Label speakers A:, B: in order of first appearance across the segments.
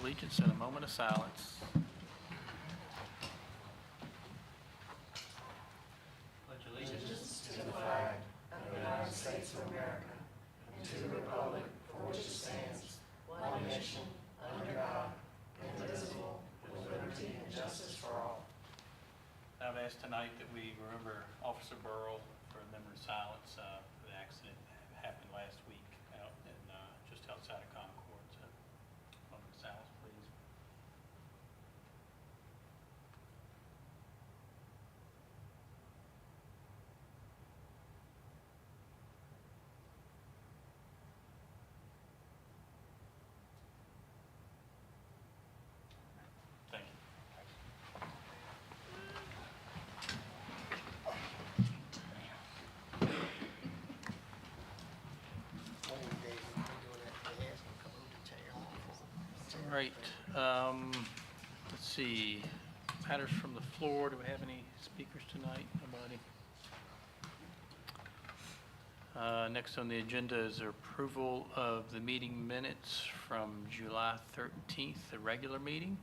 A: allegiance in a moment of silence. Pledge allegiance
B: To the flag of the United States of America and to the republic for which it stands, one nation, under God, indivisible, with liberty and justice for all.
A: I've asked tonight that we remember Officer Burrell for a minute of silence for the accident that happened last week out in, just outside of Concord. So, a moment of silence, please. Thank you. All right. Let's see. Matters from the floor. Do we have any speakers tonight? Nobody. Next on the agenda is approval of the meeting minutes from July 13th, the regular meeting.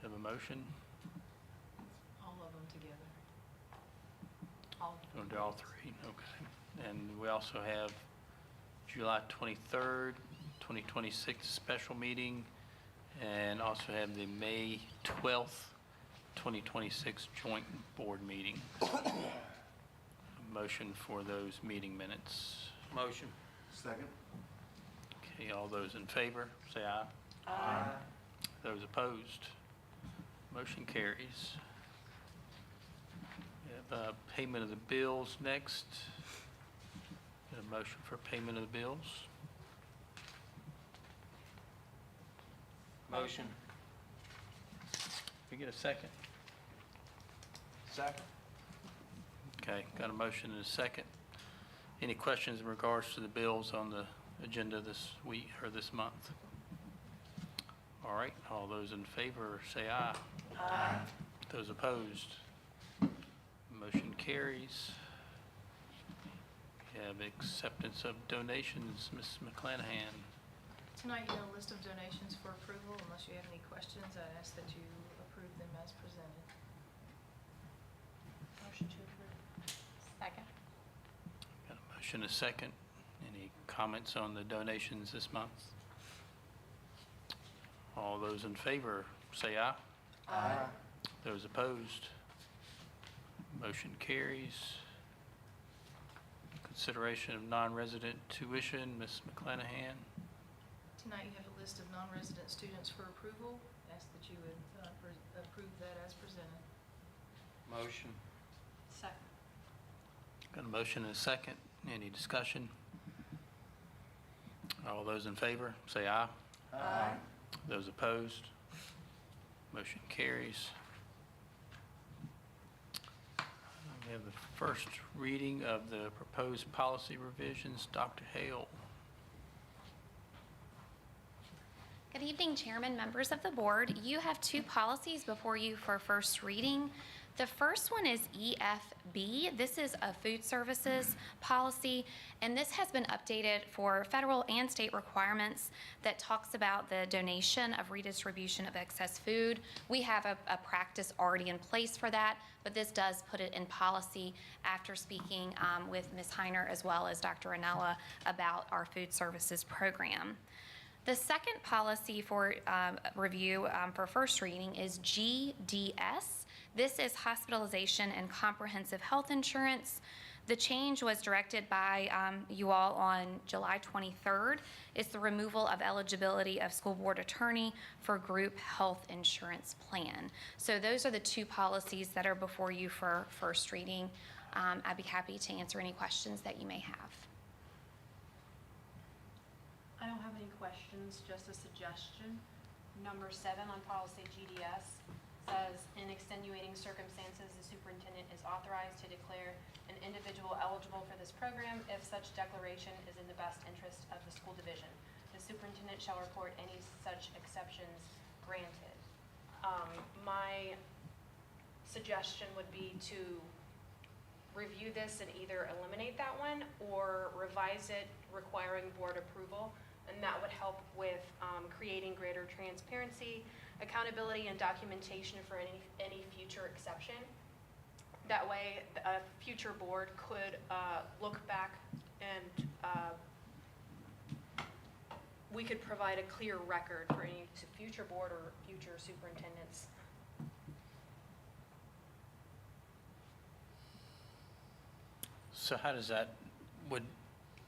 A: Have a motion?
C: All of them together. All.
A: We'll do all three, okay. And we also have July 23rd, 2026 special meeting, and also have the May 12th, 2026 joint board meeting. A motion for those meeting minutes.
D: Motion.
B: Second.
A: Okay, all those in favor, say aye.
B: Aye.
A: Those opposed, motion carries. We have payment of the bills next. Get a motion for payment of the bills.
D: Motion.
A: We get a second?
D: Second.
A: Okay, got a motion and a second. Any questions in regards to the bills on the agenda this week or this month? All right, all those in favor say aye.
B: Aye.
A: Those opposed, motion carries. We have acceptance of donations, Ms. McClanahan.
C: Tonight you have a list of donations for approval. Unless you have any questions, I ask that you approve them as presented. Motion to approve.
E: Second.
A: Got a motion and a second. Any comments on the donations this month? All those in favor say aye.
B: Aye.
A: Those opposed, motion carries. Consideration of non-resident tuition, Ms. McClanahan.
C: Tonight you have a list of non-resident students for approval. I ask that you would approve that as presented.
D: Motion.
C: Second.
A: Got a motion and a second. Any discussion? All those in favor say aye.
B: Aye.
A: Those opposed, motion carries. We have the first reading of the proposed policy revisions. Dr. Hale.
E: Good evening, Chairman, members of the board. You have two policies before you for first reading. The first one is EFB. This is a food services policy, and this has been updated for federal and state requirements that talks about the donation of redistribution of excess food. We have a practice already in place for that, but this does put it in policy after speaking with Ms. Heiner as well as Dr. Ranella about our food services program. The second policy for review for first reading is GDS. This is hospitalization and comprehensive health insurance. The change was directed by you all on July 23rd. It's the removal of eligibility of school board attorney for group health insurance plan. So those are the two policies that are before you for first reading. I'd be happy to answer any questions that you may have.
F: I don't have any questions, just a suggestion. Number 7 on policy GDS says, in extenuating circumstances, the superintendent is authorized to declare an individual eligible for this program if such declaration is in the best interest of the school division. The superintendent shall report any such exceptions granted. My suggestion would be to review this and either eliminate that one or revise it requiring board approval and that would help with creating greater transparency, accountability, and documentation for any future exception. That way, a future board could look back and we could provide a clear record for any future board or future superintendents.
A: So how does that, would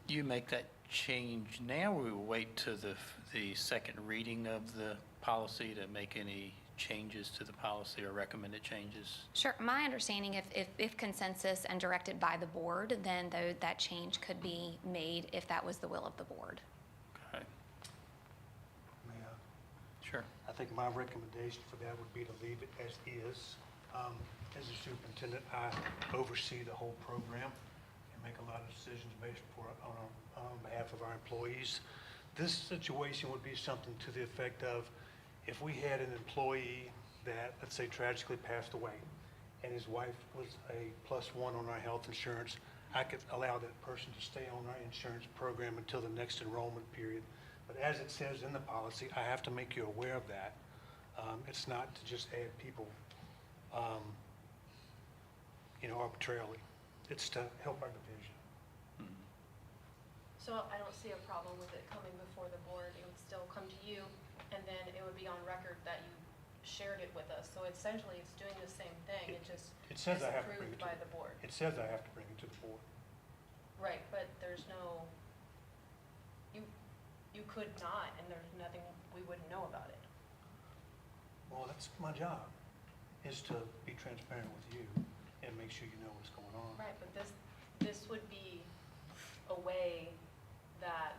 A: you make that change now, or we will wait to the second reading of the policy to make any changes to the policy or recommended changes?
E: Sure. My understanding, if consensus and directed by the board, then that change could be made if that was the will of the board.
A: Okay,
G: May I?
A: sure.
G: I think my recommendation for that would be to leave it as is. As a superintendent, I oversee the whole program and make a lot of decisions based on behalf of our employees. This situation would be something to the effect of, if we had an employee that, let's say, tragically passed away, and his wife was a +1 on our health insurance, I could allow that person to stay on our insurance program until the next enrollment period. But as it says in the policy, I have to make you aware of that. It's not to just add people, arbitrarily. It's to help our division.
F: So I don't see a problem with it coming before the board. It would still come to you, and then it would be on record that you shared it with us. So essentially, it's doing the same thing. It just
G: It
F: is
G: says I have to bring
F: approved
G: it to
F: by the board.
G: It says I have to bring it to the board.
F: Right, but there's no, you could not, and there's nothing, we wouldn't know about it.
G: Well, that's my job, is to be transparent with you and make sure you know what's going on.
F: Right, but this would be a way that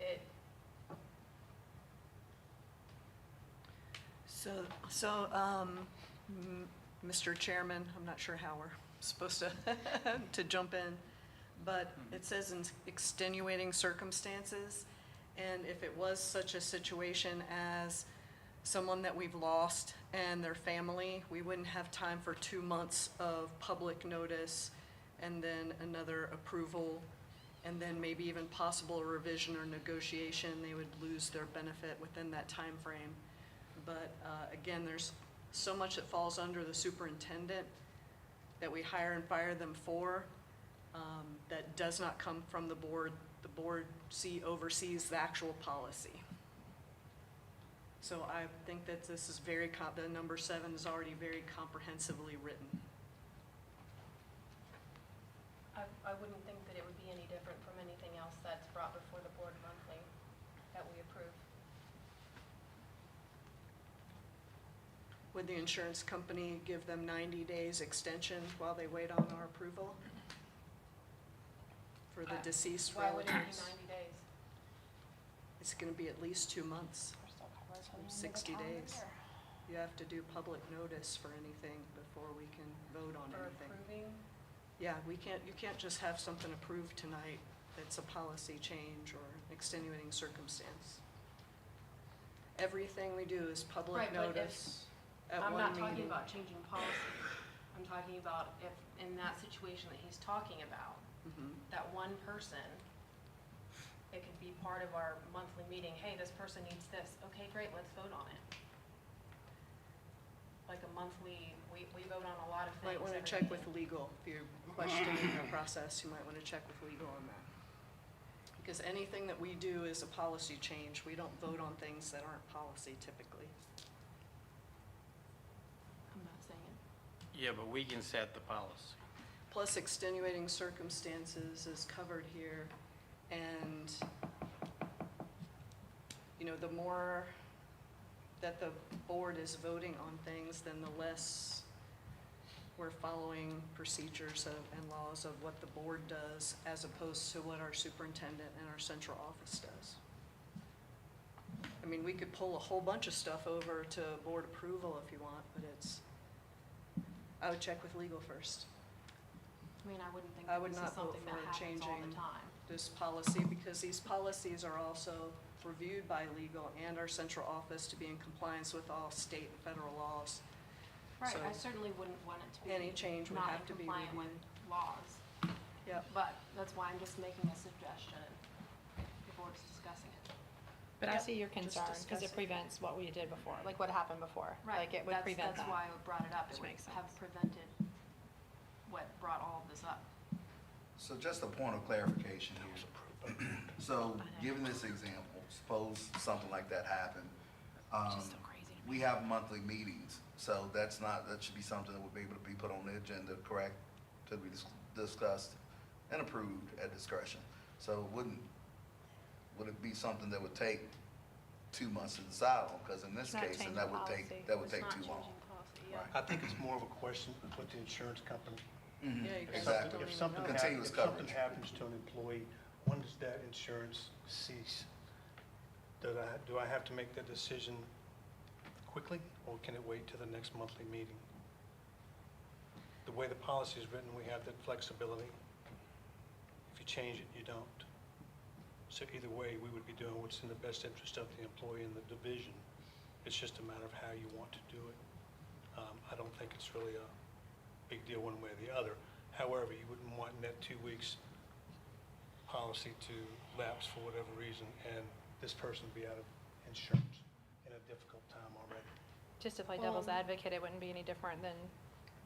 F: it,
B: Mr. Chairman, I'm not sure how we're supposed to, to jump in, but it says in extenuating circumstances, and if it was such a situation as someone that we've lost and their family, we wouldn't have time for 2 months of public notice and then another approval, and then maybe even possible revision or negotiation. They would lose their benefit within that time frame. But again, there's so much that falls under the superintendent that we hire and fire them for, that does not come from the board. The board oversees the actual policy. So I think that this is very, the number 7 is already very comprehensively written.
F: I wouldn't think that it would be any different from anything else that's brought before the board monthly that we approve.
B: Would the insurance company give them 90 days extension while they wait on our approval for the deceased
F: Why would
B: relatives?
F: it be 90 days?
B: It's going to be at least 2 months, 60 days. You have to do public notice for anything before we can vote on
F: For
B: anything.
F: approving?
B: Yeah, you can't just have something approved tonight that's a policy change or extenuating circumstance. Everything we do is public
F: Right, but if-
B: notice at
F: I'm
B: one
F: not
B: meeting.
F: talking about changing policy. I'm talking about if, in that situation that he's talking about,
B: Mhm.
F: that one person, it could be part of our monthly meeting, hey, this person needs this, okay, great, let's vote on it. Like a monthly, we vote on a lot of things.
B: Might want to
F: every
B: check with
F: meeting.
B: legal. If you're questioning the process, you might want to check with legal on that. Because anything that we do is a policy change. We don't vote on things that aren't policy typically.
F: I'm not saying it.
D: Yeah, but we can set the policy.
B: Plus extenuating circumstances is covered here, and, the more that the board is voting on things, then the less we're following procedures and laws of what the board does as opposed to what our superintendent and our central office does. I mean, we could pull a whole bunch of stuff over to board approval if you want, but I would check with legal first.
F: I mean, I wouldn't think
B: I
F: that
B: would
F: this is
B: not vote
F: something that
B: for
F: happens all
B: changing
F: the time.
B: this policy, because these policies are also reviewed by legal and our central office to be in compliance with all state and federal laws.
F: Right,
B: So
F: I certainly wouldn't want it to be.
B: any change would
F: not
B: have to be
F: compliant with
B: reviewed.
F: laws,
B: Yep.
F: but that's why I'm just making a suggestion. The board's discussing it.
H: But I
F: Yep.
H: see your concern, because
B: discuss
H: it
B: it.
H: prevents what we did before, like what happened before.
F: Right,
H: Like it would prevent that.
F: That's why I brought it up.
H: Which
F: It would
H: makes
F: have
H: sense.
F: prevented what brought all of this up.
I: So just a point of clarification here. So, given this example, suppose something like that happened.
H: Still crazy to
I: We have monthly meetings, so that should be something that would be able to be put on the agenda, correct? To be discussed and approved at discretion. So would it be something that would take 2 months to decide on? Because in this
H: It's not
I: case, then
H: changing
I: that would
H: policy.
I: take
F: It's not
I: too long.
F: changing policy, yeah.
I: Right.
G: I think it's more of a question with the insurance company.
I: Mhm,
B: Yeah, you guys
I: exactly.
B: don't
G: If something
B: even know.
I: Continuous
G: if something
I: coverage.
G: happens to an employee, when does that insurance cease? Do I have to make that decision quickly, or can it wait till the next monthly meeting? The way the policy is written, we have that flexibility. If you change it, you don't. So either way, we would be doing what's in the best interest of the employee and the division. It's just a matter of how you want to do it. I don't think it's really a big deal one way or the other. However, you wouldn't want in that 2 weeks policy to lapse for whatever reason, and this person be out of insurance in a difficult time already.
H: Just to play devil's advocate, it wouldn't be any different than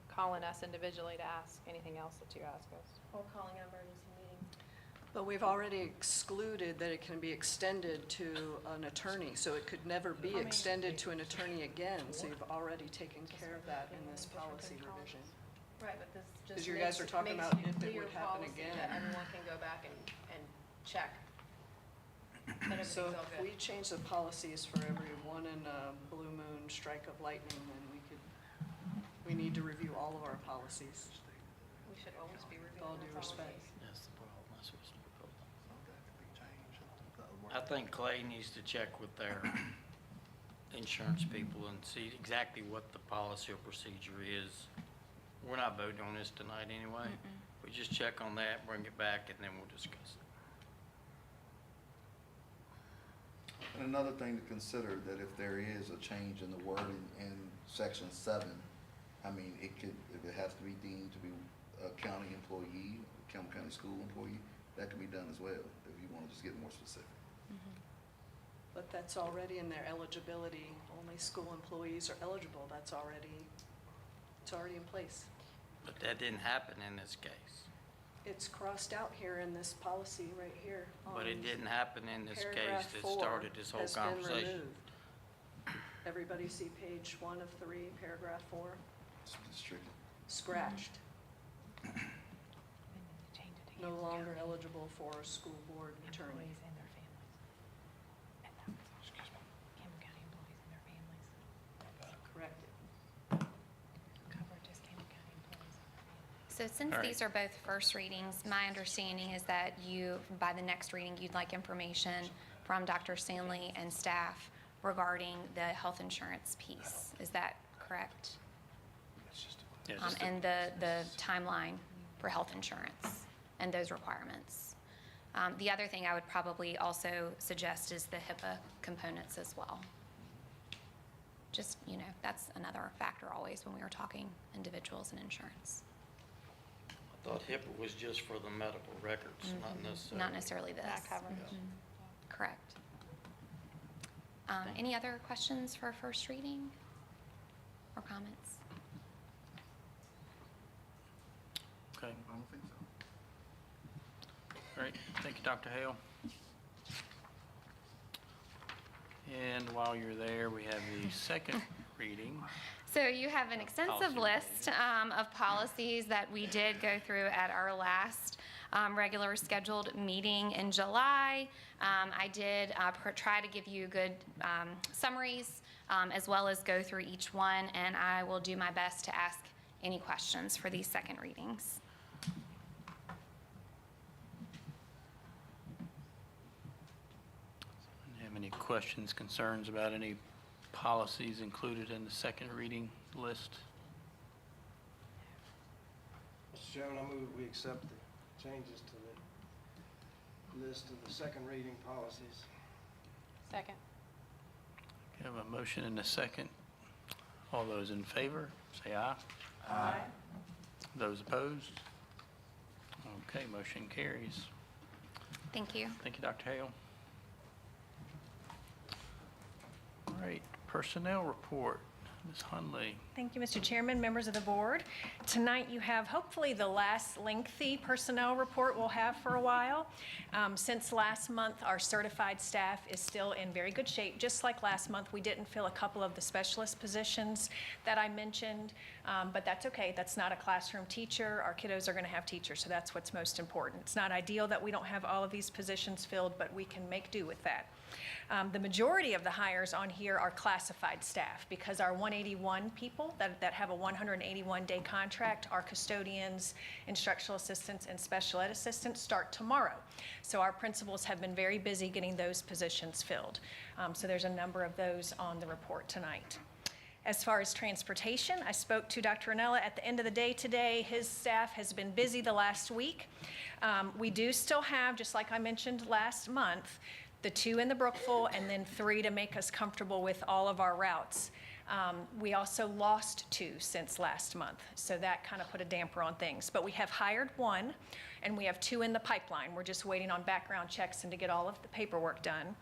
H: calling us individually to ask anything else that you ask us.
F: Or calling an emergency meeting.
B: But we've already excluded that it can be extended to an attorney, so it could never be extended to an attorney again. So you've already taken care of that in this policy revision.
F: Right, but this just
B: 'Cause you guys
F: makes
B: are
F: it-
B: talking
F: makes
B: about
F: it
B: if it
F: clear
B: would happen
F: policy
B: again.
F: that everyone can go back and check. that everything's
B: So
F: all
B: if
F: good.
B: we change the policies for every one in a blue moon strike of lightning, then we need to review all of our policies.
F: We should always be reviewing
B: All
F: our
B: due respect.
F: policies.
D: That's the problem. That's what's the problem. I think Clay needs to check with their insurance people and see exactly what the policy or procedure is. We're not voting on this tonight anyway. We just check on that, bring it back, and then we'll discuss it.
I: And another thing to consider, that if there is a change in the wording in section 7, I mean, if it has to be deemed to be a county employee, Campbell County School employee, that can be done as well, if you want to just get more specific.
B: But that's already in their eligibility. Only school employees are eligible. It's already in place.
D: But that didn't happen in this case.
B: It's crossed out here in this policy right here.
D: But it
B: on
D: didn't happen in this case
B: paragraph
D: that
B: 4
D: started this whole
B: has been
D: conversation.
B: removed. Everybody see page 1 of 3, paragraph 4?
I: It's tricky.
B: Scratched. No longer eligible for a school board attorney.
H: Employees and their families. And that was Campbell County employees and their families.
B: Corrected.
H: Cover just Campbell County employees and their families.
E: So since
A: All right.
E: these are both first readings, my understanding is that you, by the next reading, you'd like information from Dr. Stanley and staff regarding the health insurance piece. Is that correct?
G: That's just
A: Yeah, just
E: And the timeline for health insurance and those requirements. The other thing I would probably also suggest is the HIPAA components as well. Just, that's another factor always when we are talking individuals and insurance.
D: I thought HIPAA was just for the medical records, not necessarily.
E: Not necessarily this.
H: That covers.
E: Mhm. Correct. Any other questions for first reading or comments?
A: Okay,
I: I don't think so.
A: all right, thank you, Dr. Hale. And while you're there, we have the second reading.
E: So you have an extensive
A: Policy
E: list of policies that we did go through at our last regular scheduled meeting in July. I did try to give you good summaries as well as go through each one, and I will do my best to ask any questions for these second readings.
A: Do you have any questions, concerns about any policies included in the second reading list?
J: Mr. Chairman, I move we accept the changes to the list of the second reading policies.
H: Second.
A: We have a motion and a second. All those in favor, say aye.
B: Aye.
A: Those opposed? Okay, motion carries.
E: Thank you.
A: Thank you, Dr. Hale. right, personnel report. Ms. Hunley.
B: Thank you, Mr. Chairman, members of the board. Tonight you have hopefully the last lengthy personnel report we'll have for a while. Since last month, our certified staff is still in very good shape. Just like last month, we didn't fill a couple of the specialist positions that I mentioned, but that's okay. That's not a classroom teacher. Our kiddos are going to have teachers, so that's what's most important. It's not ideal that we don't have all of these positions filled, but we can make do with that. The majority of the hires on here are classified staff because our 181 people that have a 181-day contract, our custodians, instructional assistants, and special ed assistants start tomorrow. So our principals have been very busy getting those positions filled. So there's a number of those on the report tonight. As far as transportation, I spoke to Dr. Ranella at the end of the day today. His staff has been busy the last week. We do still have, just like I mentioned last month, the 2 in the Brookville, and then 3 to make us comfortable with all of our routes. We also lost 2 since last month, so that kind of put a damper on things. But we have hired 1, and we have 2 in the pipeline. We're just waiting on background checks and to get all of the paperwork done.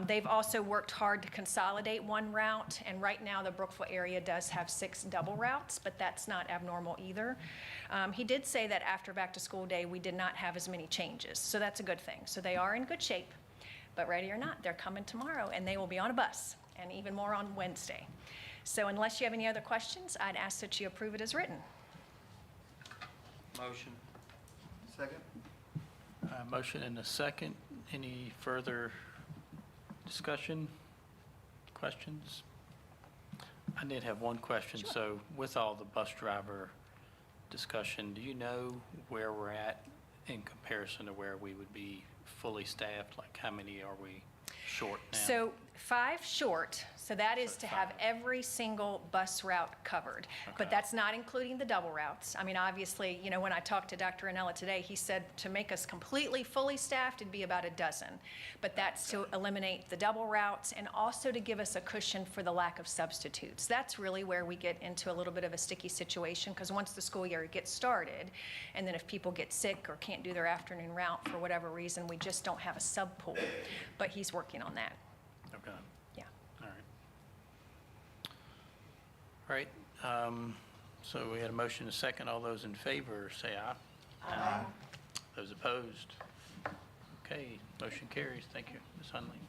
B: They've also worked hard to consolidate 1 route, and right now the Brookville area does have 6 double routes, but that's not abnormal either. He did say that after back to school day, we did not have as many changes, so that's a good thing. So they are in good shape. But ready or not, they're coming tomorrow, and they will be on a bus, and even more on Wednesday. So unless you have any other questions, I'd ask that you approve it as written.
D: Motion.
I: Second?
A: Motion and a second. Any further discussion, questions? I did have one question.
B: Sure.
A: So with all the bus driver discussion, do you know where we're at in comparison to where we would be fully staffed? Like how many are we short now?
B: So 5 short, so that is
A: So
B: to have
A: 5.
B: every single bus route covered. But
A: Okay.
B: that's not including the double routes. I mean, obviously, you know, when I talked to Dr. Ranella today, he said to make us completely fully staffed, it'd be about a dozen. But that's to eliminate the double routes and also to give us a cushion for the lack of substitutes. That's really where we get into a little bit of a sticky situation, because once the school year gets started, and then if people get sick or can't do their afternoon route for whatever reason, we just don't have a sub pool. But he's working on that.
A: Okay.
B: Yeah.
A: All right. All right. So we had a motion and a second. All those in favor, say aye. Aye. Those opposed? Okay, motion carries. Thank you, Ms. Hunley.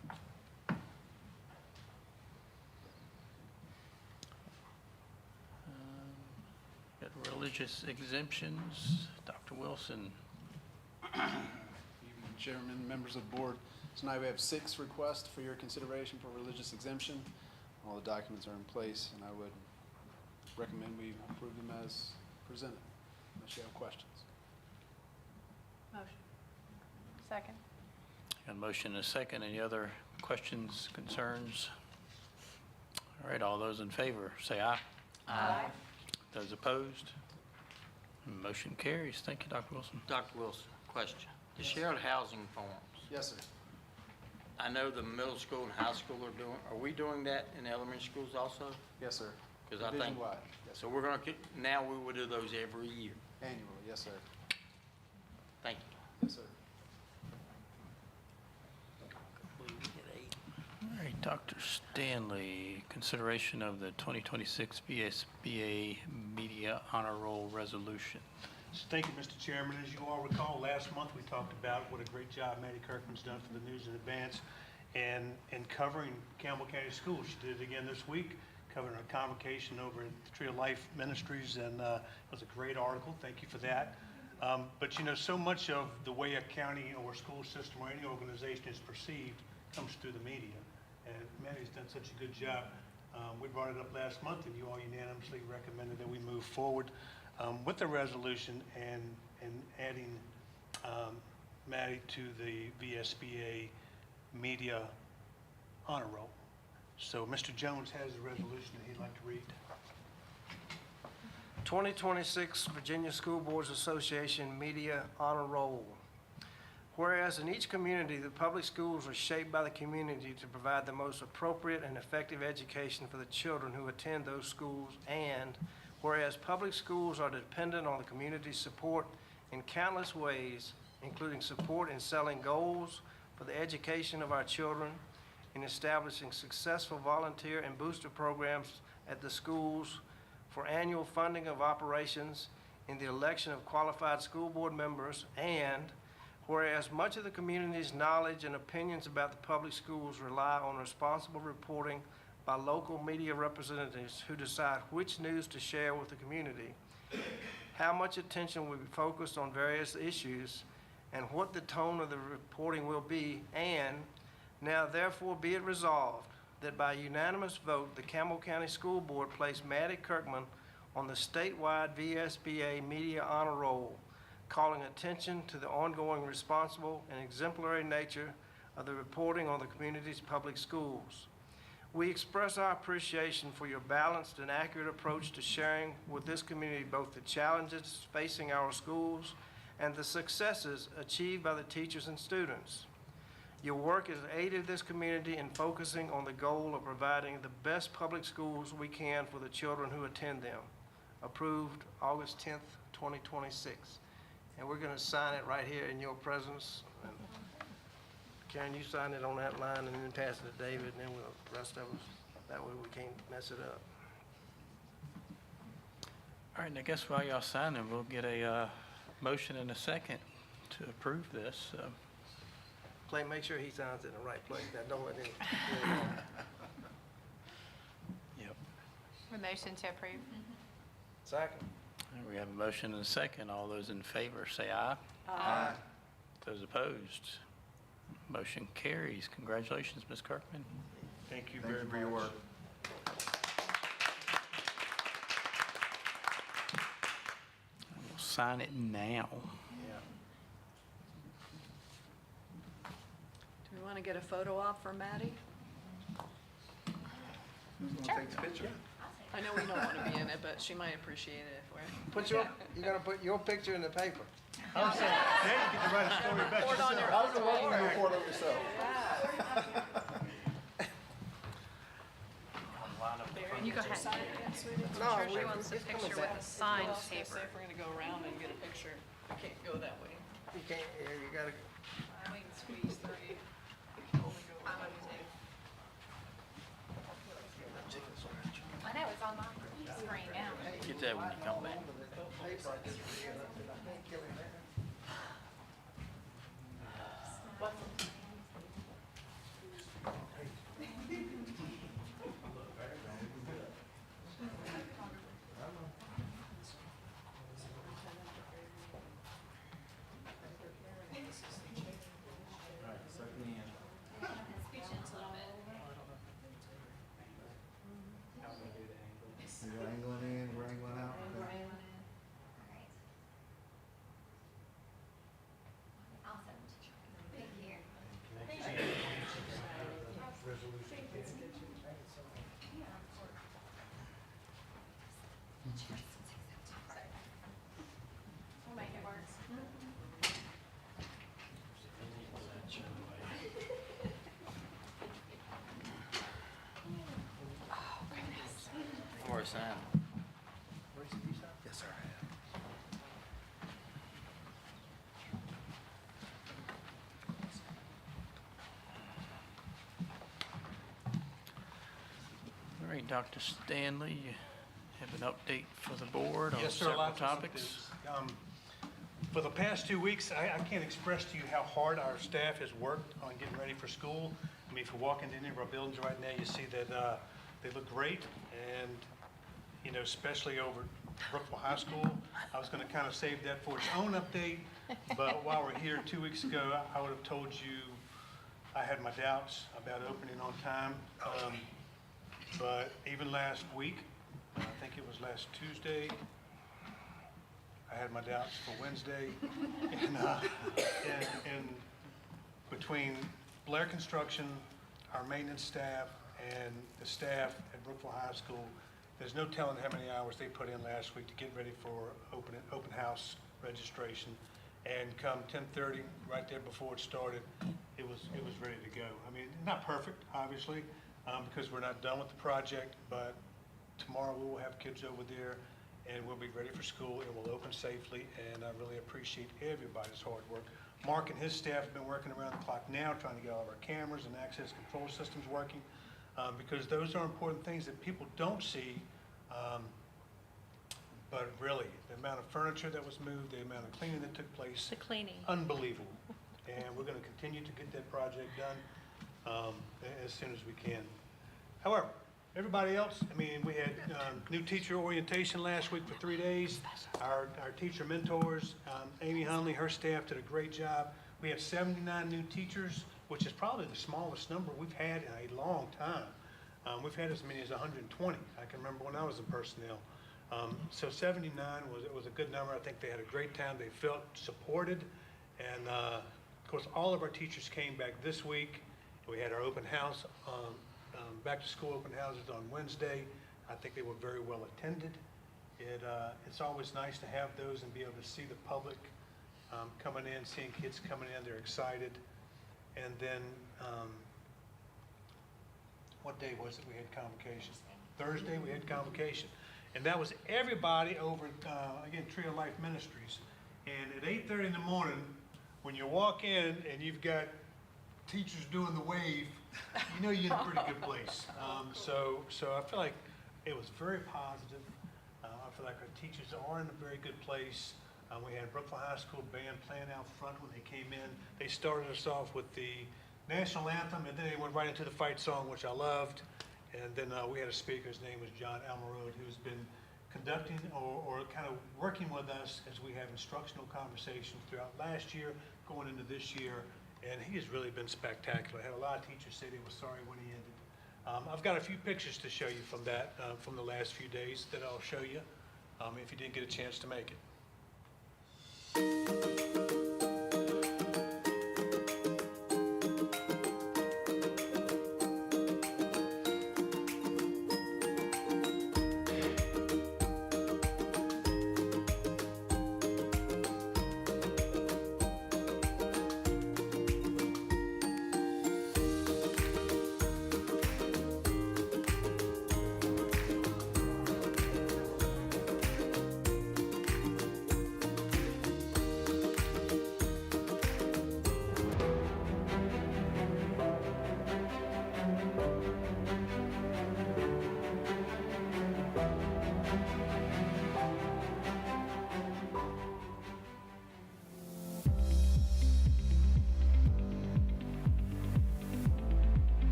A: Got religious exemptions. Dr. Wilson.
K: Evening, Chairman, members of the board. Tonight we have 6 requests for your consideration for religious exemption. All the documents are in place, and I would recommend we approve them as presented, unless you have questions.
H: Motion. Second.
A: Got a motion and a second. Any other questions, concerns? All right, all those in favor, say aye.
H: Aye.
A: Those opposed? Motion carries. Thank you, Dr. Wilson.
D: Dr. Wilson, question. The shared housing forms,
K: Yes, sir.
D: I know the middle school and high school are we doing that in elementary schools also?
K: Yes, sir.
D: 'Cause I think-
K: Division-wide, yes,
D: So
K: sir.
D: we're gonna, now we will do those every year.
K: Annually, yes, sir.
D: Thank you.
K: Yes, sir.
A: All right, Dr. Stanley, consideration of the 2026 VSBA Media Honor Roll Resolution.
G: So thank you, Mr. Chairman. As you all recall, last month we talked about what a great job Maddie Kirkman's done for the News in Advance and covering Campbell County Schools. She did it again this week, covering a convocation over at the Tree of Life Ministries, and it was a great article. Thank you for that. But you know, so much of the way a county or school system or any organization is perceived comes through the media. And Maddie's done such a good job. We brought it up last month, and you all unanimously recommended that we move forward with the resolution and adding Maddie to the VSBA Media Honor Roll. So Mr. Jones has a resolution that he'd like to read.
J: 2026 Virginia School Boards Association Media Honor Roll. Whereas in each community, the public schools are shaped by the community to provide the most appropriate and effective education for the children who attend those schools, and whereas public schools are dependent on the community's support in countless ways, including support in selling goals for the education of our children, in establishing successful volunteer and booster programs at the schools for annual funding of operations in the election of qualified school board members, and whereas much of the community's knowledge and opinions about the public schools rely on responsible reporting by local media representatives who decide which news to share with the community, how much attention will be focused on various issues, and what the tone of the reporting will be, and now therefore be it resolved that by unanimous vote, the Campbell County School Board place Maddie Kirkman on the statewide VSBA Media Honor Roll, calling attention to the ongoing responsible and exemplary nature of the reporting on the community's public schools. We express our appreciation for your balanced and accurate approach to sharing with this community both the challenges facing our schools and the successes achieved by the teachers and students. Your work has aided this community in focusing on the goal of providing the best public schools we can for the children who attend them. Approved August 10th, 2026. And we're going to sign it right here in your presence. And Karen, you sign it on that line and then pass it to David, and then the rest of us, that way we can't mess it up.
A: All right, and I guess while y'all signing, we'll get a motion and a second to approve this.
J: Clay, make sure he signs it in the right place. Now, don't let him.
A: Yep.
H: A motion to approve.
J: Second.
A: And we have a motion and a second. All those in favor say aye.
I: Aye.
A: Those opposed, motion carries. Congratulations, Ms. Kirkman.
G: Thank you
I: Thank
G: very
I: you for your
G: much.
I: work.
A: We'll sign it now.
B: Do we want to get a photo op for Maddie?
I: Who's gonna take the picture?
B: I know we don't want to be in it, but she might appreciate it if we're.
J: You gotta put your picture in the paper.
G: I was saying, now you get to write a story about
B: Report on
G: yourself.
B: your
I: I was the one to report on yourself.
H: You go ahead.
J: No,
H: I'm sure
J: we-
H: she wants a
J: it's coming
H: picture
J: back.
H: with a signed
B: I was gonna
H: paper.
B: say, if we're gonna go around and get a picture, we can't go that way.
J: You can't, you gotta,
B: We can squeeze through.
E: I know, it's on my screen now.
A: Get that when you come back.
I: You're angling in, we're angling out. Okay.
E: Awesome. Thank you. We'll make it work.
D: Or sign.
I: Yes, sir.
A: All right, Dr. Stanley, you have an update for the board on
G: Yes, sir.
A: several
G: Lots of
A: topics.
G: updates. For the past 2 weeks, I can't express to you how hard our staff has worked on getting ready for school. I mean, if you walk into any of our buildings right now, you see that they look great, and, you know, especially over at Brookville High School. I was going to kind of save that for its own update, but while we're here 2 weeks ago, I would have told you I had my doubts about opening on time. But even last week, I think it was last Tuesday, I had my doubts for Wednesday. And between Blair Construction, our maintenance staff, and the staff at Brookville High School, there's no telling how many hours they put in last week to get ready for open house registration. And come 10:30, right there before it started, it was ready to go. I mean, not perfect, obviously, because we're not done with the project, but tomorrow we will have kids over there, and we'll be ready for school. It will open safely, and I really appreciate everybody's hard work Mark and his staff have been working around the clock now, trying to get all of our cameras and access control systems working, because those are important things that people don't see. But really, the amount of furniture that was moved, the amount of cleaning that took place,
H: The cleaning.
G: unbelievable. And we're going to continue to get that project done as soon as we can. However, everybody else, I mean, we had new teacher orientation last week for 3 days. Our teacher mentors, Amy Hunley, her staff did a great job. We have 79 new teachers, which is probably the smallest number we've had in a long time. We've had as many as 120. I can remember when I was in personnel. So 79 was a good number. I think they had a great time. They felt supported. And of course, all of our teachers came back this week. We had our open house, back to school open houses on Wednesday. I think they were very well attended. It's always nice to have those and be able to see the public coming in, seeing kids coming in. They're excited. And then, what day was it we had convocation? Thursday we had convocation. And that was everybody over, again, Tree of Life Ministries. And at 8:30 in the morning, when you walk in and you've got teachers doing the wave, you know you're in a pretty good place. So I feel like it was very positive. I feel like our teachers are in a very good place. We had Brookville High School band playing out front when they came in. They started us off with the national anthem, and then they went right into the fight song, which I loved. And then we had a speaker, his name was John Almarode, who's been conducting or kind of working with us as we have instructional conversations throughout last year, going into this year, and he has really been spectacular. I had a lot of teachers say they were sorry when he ended. I've got a few pictures to show you from that, from the last few days that I'll show you if you didn't get a chance to make it.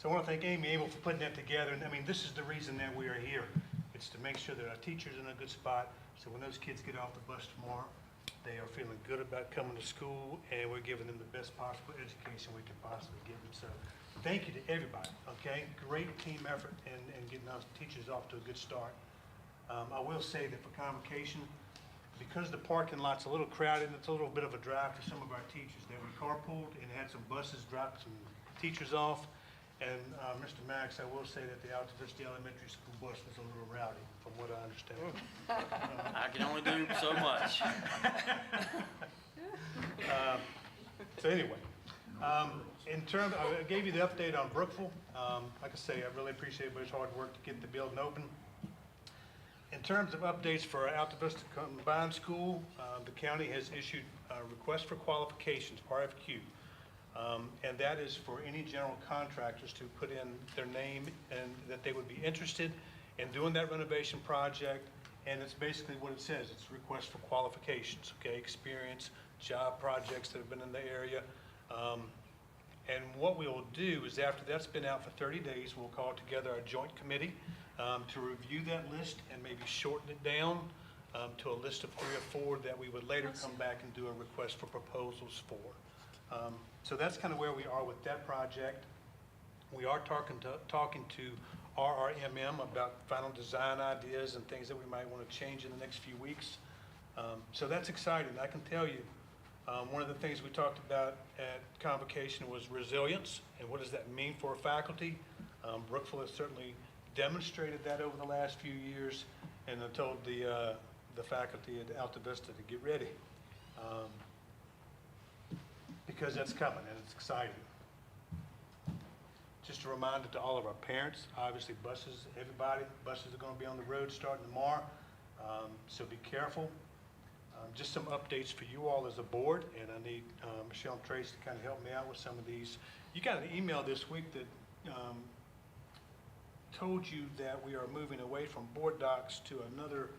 G: So I want to thank Amy Abel for putting that together. And I mean, this is the reason that we are here. It's to make sure that our teachers are in a good spot. So when those kids get off the bus tomorrow, they are feeling good about coming to school, and we're giving them the best possible education we can possibly give them. So thank you to everybody, okay? Great team effort and getting our teachers off to a good start. I will say that for convocation, because the parking lot's a little crowded, and it's a little bit of a drive for some of our teachers, that we carpooled and had some buses drop some teachers off. And Mr. Max, I will say that the Alta Vista Elementary School bus was a little rowdy, from what I understand.
D: I can only do so much.
G: So anyway, in terms, I gave you the update on Brookville. Like I say, I really appreciate everybody's hard work to get the building open. In terms of updates for our Alta Vista Combined School, the county has issued a request for qualifications, RFQ. And that is for any general contractors to put in their name and that they would be interested in doing that renovation project. And it's basically what it says. It's a request for qualifications, okay? Experience, job projects that have been in the area. And what we'll do is after that's been out for 30 days, we'll call together a joint committee to review that list and maybe shorten it down to a list of 3 or 4 that we would later come back and do a request for proposals for. So that's kind of where we are with that project. We are talking to RRMM about final design ideas and things that we might want to change in the next few weeks. So that's exciting. I can tell you, one of the things we talked about at convocation was resilience and what does that mean for a faculty. Brookville has certainly demonstrated that over the last few years, and I told the faculty at Alta Vista to get ready because that's coming and it's exciting. Just a reminder to all of our parents, obviously buses, everybody, buses are going to be on the road starting tomorrow, so be careful. Just some updates for you all as a board, and I need Michelle and Trace to kind of help me out with some of these. You got an email this week that told you that we are moving away from board docs to another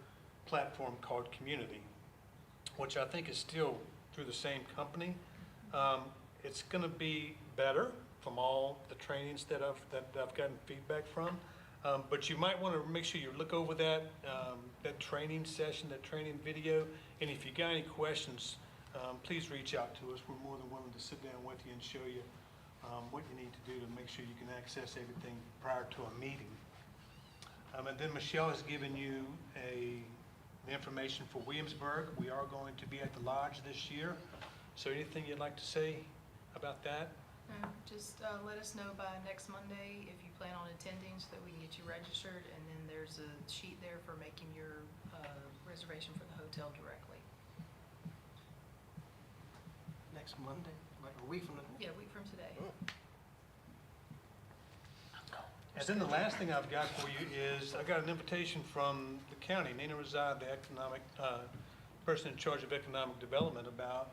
G: platform called Community, which I think is still through the same company. It's going to be better from all the trainings that I've gotten feedback from. But you might want to make sure you look over that training session, that training video. And if you got any questions, please reach out to us. We're more than willing to sit down with you and show you what you need to do to make sure you can access everything prior to a meeting. And then Michelle has given you the information for Williamsburg. We are going to be at the lodge this year. So anything you'd like to say about that?
C: Just let us know by next Monday if you plan on attending so that we can get you registered, and then there's a sheet there for making your reservation for the hotel directly.
J: Next Monday, like a week from today?
C: Yeah, a week from today.
G: And then the last thing I've got for you is I got an invitation from the county, Nina Razad, the economic person in charge of economic development, about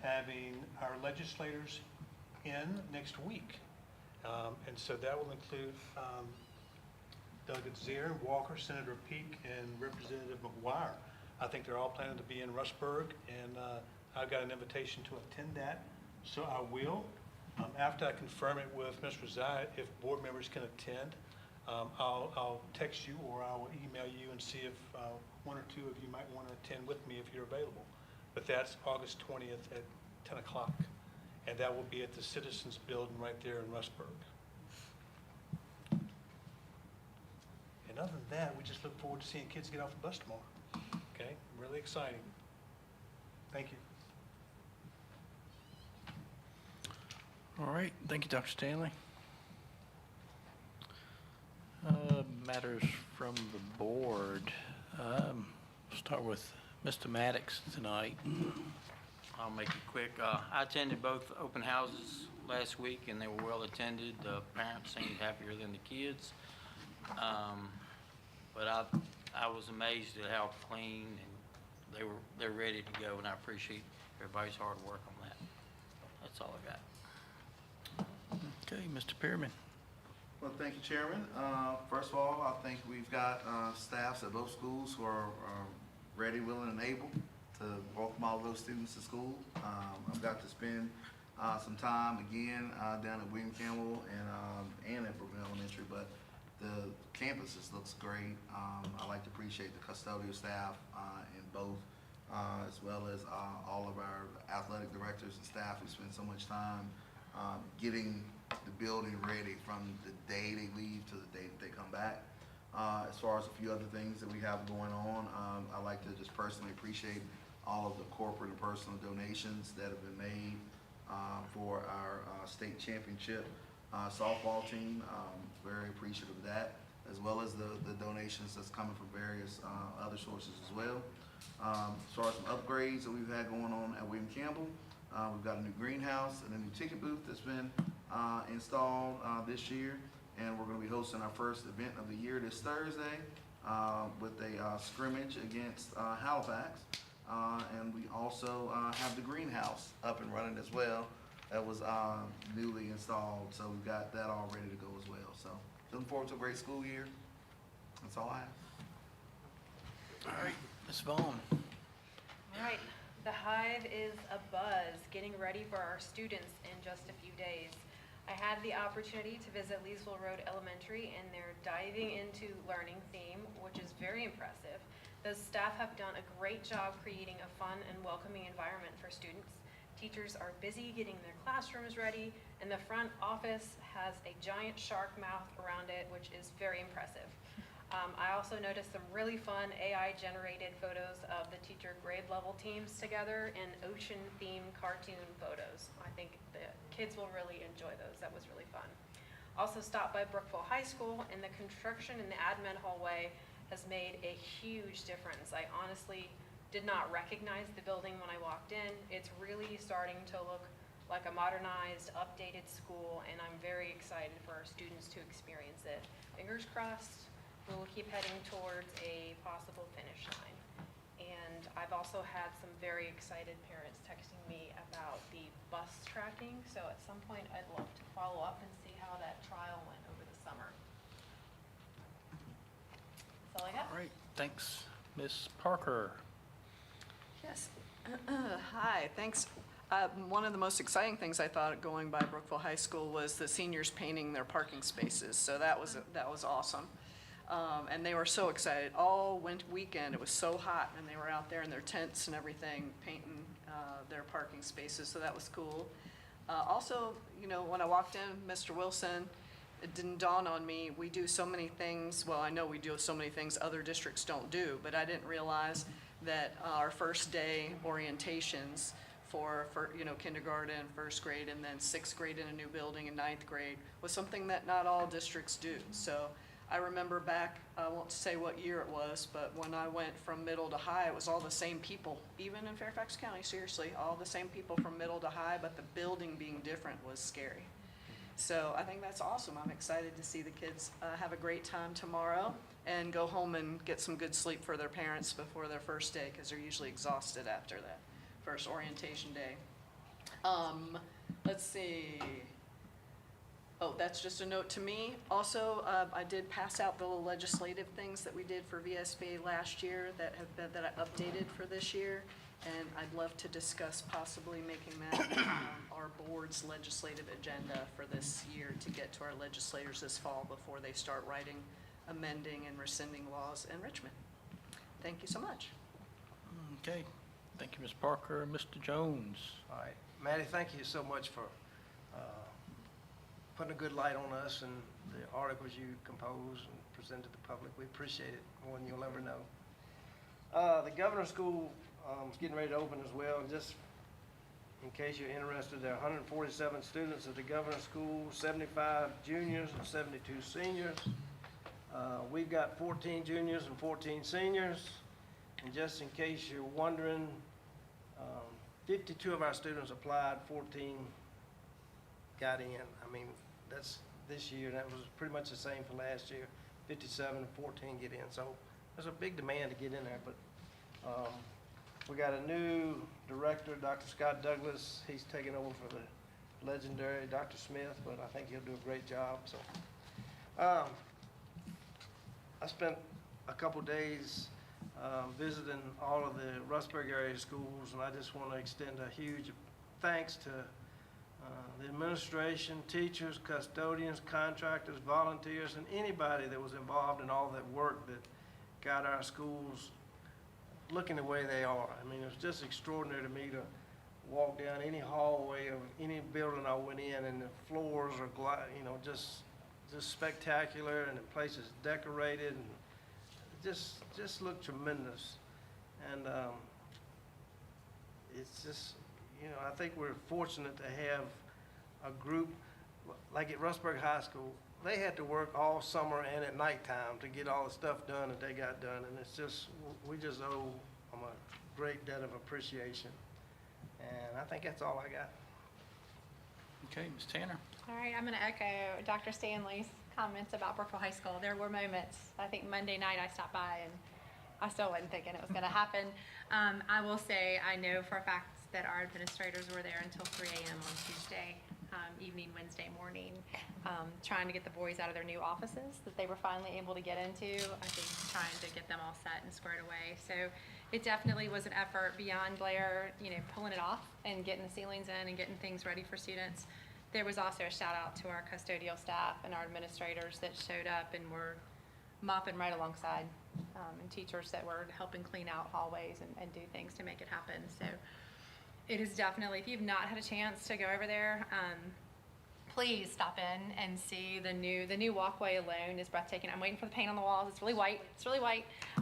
G: having our legislators in next week. And so that will include Delegate Zier, Walker, Senator Peake, and Representative McGuire. I think they're all planning to be in Rustburg, and I've got an invitation to attend that, so I will. After I confirm it with Ms. Razai, if board members can attend, I'll text you or I'll email you and see if 1 or 2 of you might want to attend with me if you're available. But that's August 20th at 10 o'clock, and that will be at the Citizens Building right there in Rustburg. And other than that, we just look forward to seeing kids get off the bus tomorrow. Okay, really exciting. Thank you.
A: All right, thank you, Dr. Stanley. Matters from the board. We'll start with Mr. Maddox tonight.
D: I'll make it quick. I attended both open houses last week, and they were well attended. The parents seemed happier than the kids. But I was amazed at how clean and they're ready to go, and I appreciate everybody's hard work on that. That's all I got.
A: Okay, Mr. Pearman.
I: Well, thank you, Chairman. First of all, I think we've got staffs at both schools who are ready, willing, and able to welcome all those students to school. I've got to spend some time again down at William Campbell and at Brookville Elementary, but the campus just looks great. I like to appreciate the custodial staff in both, as well as all of our athletic directors and staff who spend so much time getting the building ready from the day they leave to the day that they come back. As far as a few other things that we have going on, I like to just personally appreciate all of the corporate and personal donations that have been made for our state championship softball team. Very appreciative of that, as well as the donations that's coming from various other sources as well. As far as some upgrades that we've had going on at William Campbell, we've got a new greenhouse and a new ticket booth that's been installed this year, and we're going to be hosting our first event of the year this Thursday with a scrimmage against Halifax. And we also have the greenhouse up and running as well. That was newly installed, so we've got that all ready to go as well. So looking forward to a great school year. That's all I have.
A: All right, Ms. Vaughn.
F: All right, the Hive is abuzz, getting ready for our students in just a few days. I had the opportunity to visit Leesville Road Elementary and their diving into learning theme, which is very impressive. The staff have done a great job creating a fun and welcoming environment for students. Teachers are busy getting their classrooms ready, and the front office has a giant shark mouth around it, which is very impressive. I also noticed some really fun AI-generated photos of the teacher grade level teams together in ocean-themed cartoon photos. I think the kids will really enjoy those. That was really fun. Also stopped by Brookville High School, and the construction in the admin hallway has made a huge difference. I honestly did not recognize the building when I walked in. It's really starting to look like a modernized, updated school, and I'm very excited for our students to experience it. Fingers crossed. We will keep heading towards a possible finish line. And I've also had some very excited parents texting me about the bus tracking. So at some point, I'd love to follow up and see how that trial went over the summer. That's all I have.
A: All right, thanks. Ms. Parker.
B: Yes. Hi, thanks. One of the most exciting things I thought going by Brookville High School was the seniors painting their parking spaces. So that was awesome. And they were so excited. All weekend, it was so hot, and they were out there in their tents and everything, painting their parking spaces, so that was cool. Also, you know, when I walked in, Mr. Wilson, it didn't dawn on me, we do so many things, well, I know we do so many things other districts don't do, but I didn't realize that our first day orientations for you know, kindergarten, first grade, and then sixth grade in a new building and ninth grade was something that not all districts do. So I remember back, I won't say what year it was, but when I went from middle to high, it was all the same people, even in Fairfax County, seriously, all the same people from middle to high, but the building being different was scary. So I think that's awesome. I'm excited to see the kids have a great time tomorrow and go home and get some good sleep for their parents before their first day, because they're usually exhausted after that first orientation day. Let's see. Oh, that's just a note to me. Also, I did pass out the little legislative things that we did for VSBA last year that I updated for this year, and I'd love to discuss possibly making that our board's legislative agenda for this year to get to our legislators this fall before they start writing, amending, and rescinding laws in Richmond. Thank you so much.
A: Okay, thank you, Ms. Parker. Mr. Jones.
J: All right, Maddie, thank you so much for putting a good light on us and the articles you composed and presented to the public. We appreciate it more than you'll ever know. The Governor's School is getting ready to open as well. And just in case you're interested, there are 147 students at the Governor's School, 75 juniors and 72 seniors. We've got 14 juniors and 14 seniors. And just in case you're wondering, 52 of our students applied, 14 got in. I mean, that's this year, that was pretty much the same for last year. 57 and 14 get in. So there's a big demand to get in there. But we got a new director, Dr. Scott Douglas. He's taking over for the legendary Dr. Smith, but I think he'll do a great job. So I spent a couple days visiting all of the Rustburg area schools, and I just want to extend a huge thanks to the administration, teachers, custodians, contractors, volunteers, and anybody that was involved in all that work that got our schools looking the way they are. I mean, it was just extraordinary to me to walk down any hallway of any building I went in, and the floors are, you know, just spectacular, and the place is decorated, and it just looked tremendous. And it's just, you know, I think we're fortunate to have a group like at Rustburg High School. They had to work all summer and at nighttime to get all the stuff done that they got done, and it's just, we just owe them a great debt of appreciation. And I think that's all I got.
A: Okay, Ms. Tanner.
H: All right, I'm going to echo Dr. Stanley's comments about Brookville High School. There were moments, I think Monday night I stopped by and I still wasn't thinking it was going to happen. I will say I know for a fact that our administrators were there until 3 a.m. on Tuesday evening, Wednesday morning, trying to get the boys out of their new offices that they were finally able to get into. I think trying to get them all set and squared away. So it definitely was an effort beyond Blair, pulling it off and getting the ceilings in and getting things ready for students. There was also a shout out to our custodial staff and our administrators that showed up and were mopping right alongside, and teachers that were helping clean out hallways and do things to make it happen. So it is definitely, if you've not had a chance to go over there, please stop in and see the new walkway alone is breathtaking. I'm waiting for the paint on the walls. It's really white.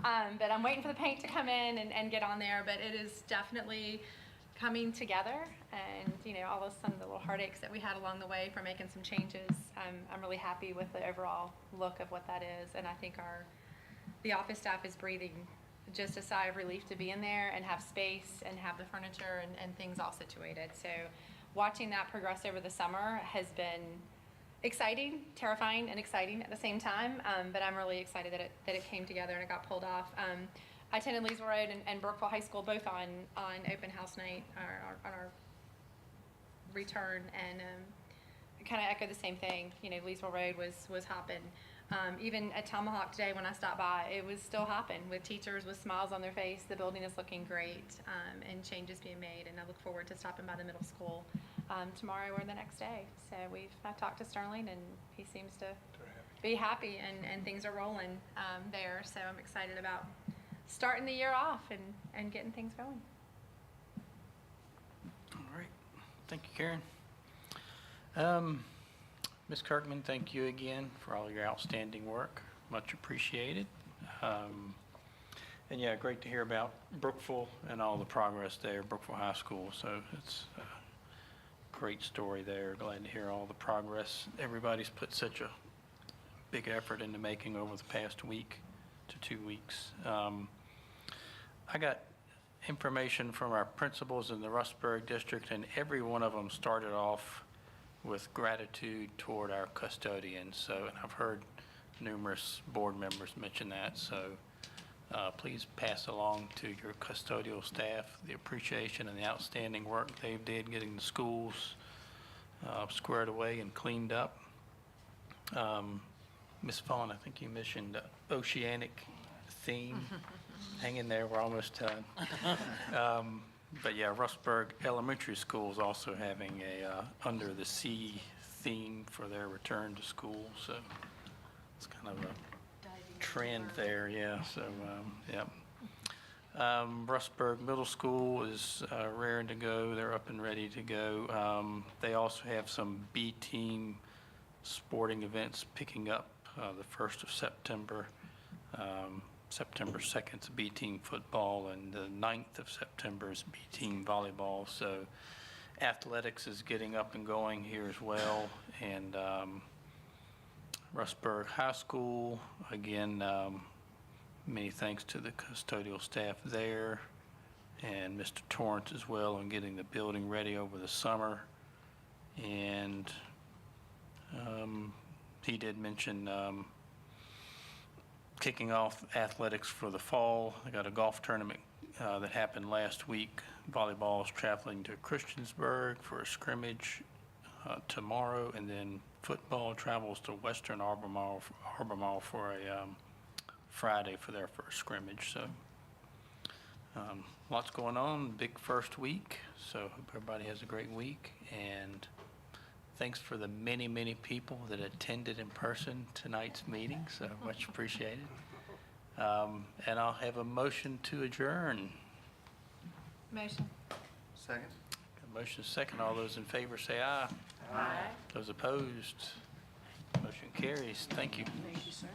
H: But I'm waiting for the paint to come in and get on there. But it is definitely coming together, and all of some of the little heartaches that we had along the way for making some changes. I'm really happy with the overall look of what that is, and I think the office staff is breathing just a sigh of relief to be in there and have space and have the furniture and things all situated. So watching that progress over the summer has been exciting, terrifying, and exciting at the same time. But I'm really excited that it came together and it got pulled off. I attended Leesville Road and Brookville High School both on open house night on our return, and kind of echoed the same thing. Leesville Road was hopping. Even at Tomahawk today when I stopped by, it was still hopping with teachers with smiles on their face. The building is looking great, and changes being made, and I look forward to stopping by the middle school tomorrow or the next day. So I talked to Sterling, and he seems to be happy, and things are rolling there. So I'm excited about starting the year off and getting things going.
A: All right. Thank you, Karen. Ms. Kirkman, thank you again for all your outstanding work. Much appreciated. And yeah, great to hear about Brookville and all the progress there, Brookville High School. So it's a great story there. Glad to hear all the progress. Everybody's put such a big effort into making over the past week to 2 weeks. I got information from our principals in the Rustburg district, and every one of them started off with gratitude toward our custodians. So, and I've heard numerous board members mention that. So please pass along to your custodial staff the appreciation and the outstanding work they did getting the schools squared away and cleaned up. Ms. Vaughn, I think you mentioned oceanic theme. Hang in there, we're almost done. But yeah, Rustburg Elementary School is also having a Under the Sea theme for their return to school. So it's kind of a trend there, yeah. So, yeah. Rustburg Middle School is raring to go. They're up and ready to go. They also have some B-team sporting events picking up the 1st of September. September 2nd is B-team football, and the 9th of September is B-team volleyball. So athletics is getting up and going here as well. And Rustburg High School, again, many thanks to the custodial staff there and Mr. Torrance as well on getting the building ready over the summer. And he did mention kicking off athletics for the fall. I got a golf tournament that happened last week. Volleyball is traveling to Christiansburg for a scrimmage tomorrow, and then football travels to Western Albemarle for a Friday for their first scrimmage. So lots going on, big first week. So hope everybody has a great week, and thanks for the many, many people that attended in person tonight's meeting, so much appreciated. And I'll have a motion to adjourn.
H: Motion.
I: Second.
A: Got a motion second. All those in favor say aye.
H: Aye.
A: Those opposed, motion carries. Thank you.
B: Thank you, sir.